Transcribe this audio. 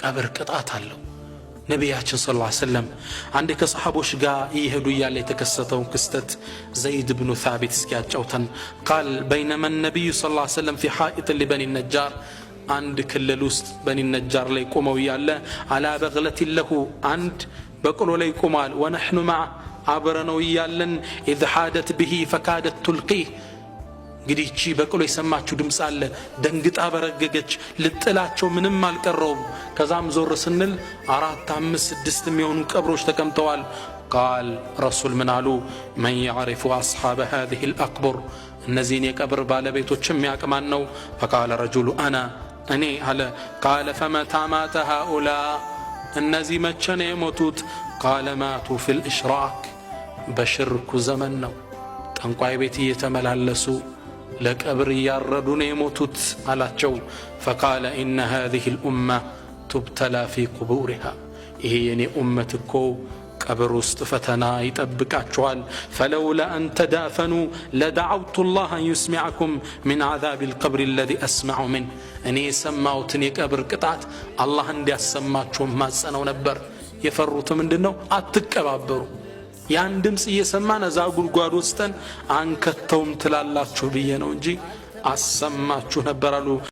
ቀብር ቅጣት አለው። ነቢያችን ሰለላሁ ዐለይሂ ወሰለም አንድ ከሰሃቦች ጋር ይሄዱ ያለ የተከሰተውን ክስተት ዘይድ ብኑ ሳቢት እስኪያጫውተን قال بينما النبي صلى الله عليه وسلم في حائط لبني النجار አንድ ክልል ውስጥ በኒ ነጃር ላይ ቆመው ያለ على بغلة له አንድ በቅሎ ላይ ቆማል ونحن مع አብረነው ያለን اذ حادت به فكادت تلقيه እንግዲህ እቺ በቅሎ የሰማችሁ ድምጽ አለ ደንግጣ በረገገች ልጥላቸው ምንም አልቀረውም ከዛም ዞር ስንል 4 5 6 የሚሆኑ ቀብሮች ተቀምጠዋል قال رسول من አሉ من يعرف اصحاب هذه الاقبر እነዚህን የቀብር ባለቤቶችም ያቅማን ነው فقال رجل انا እኔ አለ قال فمتى مات هؤلاء እነዚህ መቼ ነው የሞቱት قال ماتوا في الاشراك በሽርኩ ዘመን ነው ጠንቋይ ቤት እየተመላለሱ ለቀብር ያረዱ ነው የሞቱት አላቸው فقال ان هذه الامه تبتلى في قبورها ይሄ የኔ ኡመት እኮ ቀብር ውስጥ ፈተና ይጠብቃቸዋል فلولا ان تدافنوا لدعوت الله ان يسمعكم من عذاب القبر الذي اسمع منه እኔ ሰማውትን የቀብር ቅጣት አላህ እንዲያሰማችሁ ማጸነው ነበር የፈሩት ምንድነው አትቀባበሩ ያን ድምጽ እየሰማን እዛ ጉድጓድ ውስጥን አንከተውም ትላላችሁ ብዬ ነው እንጂ አሰማችሁ ነበር አሉ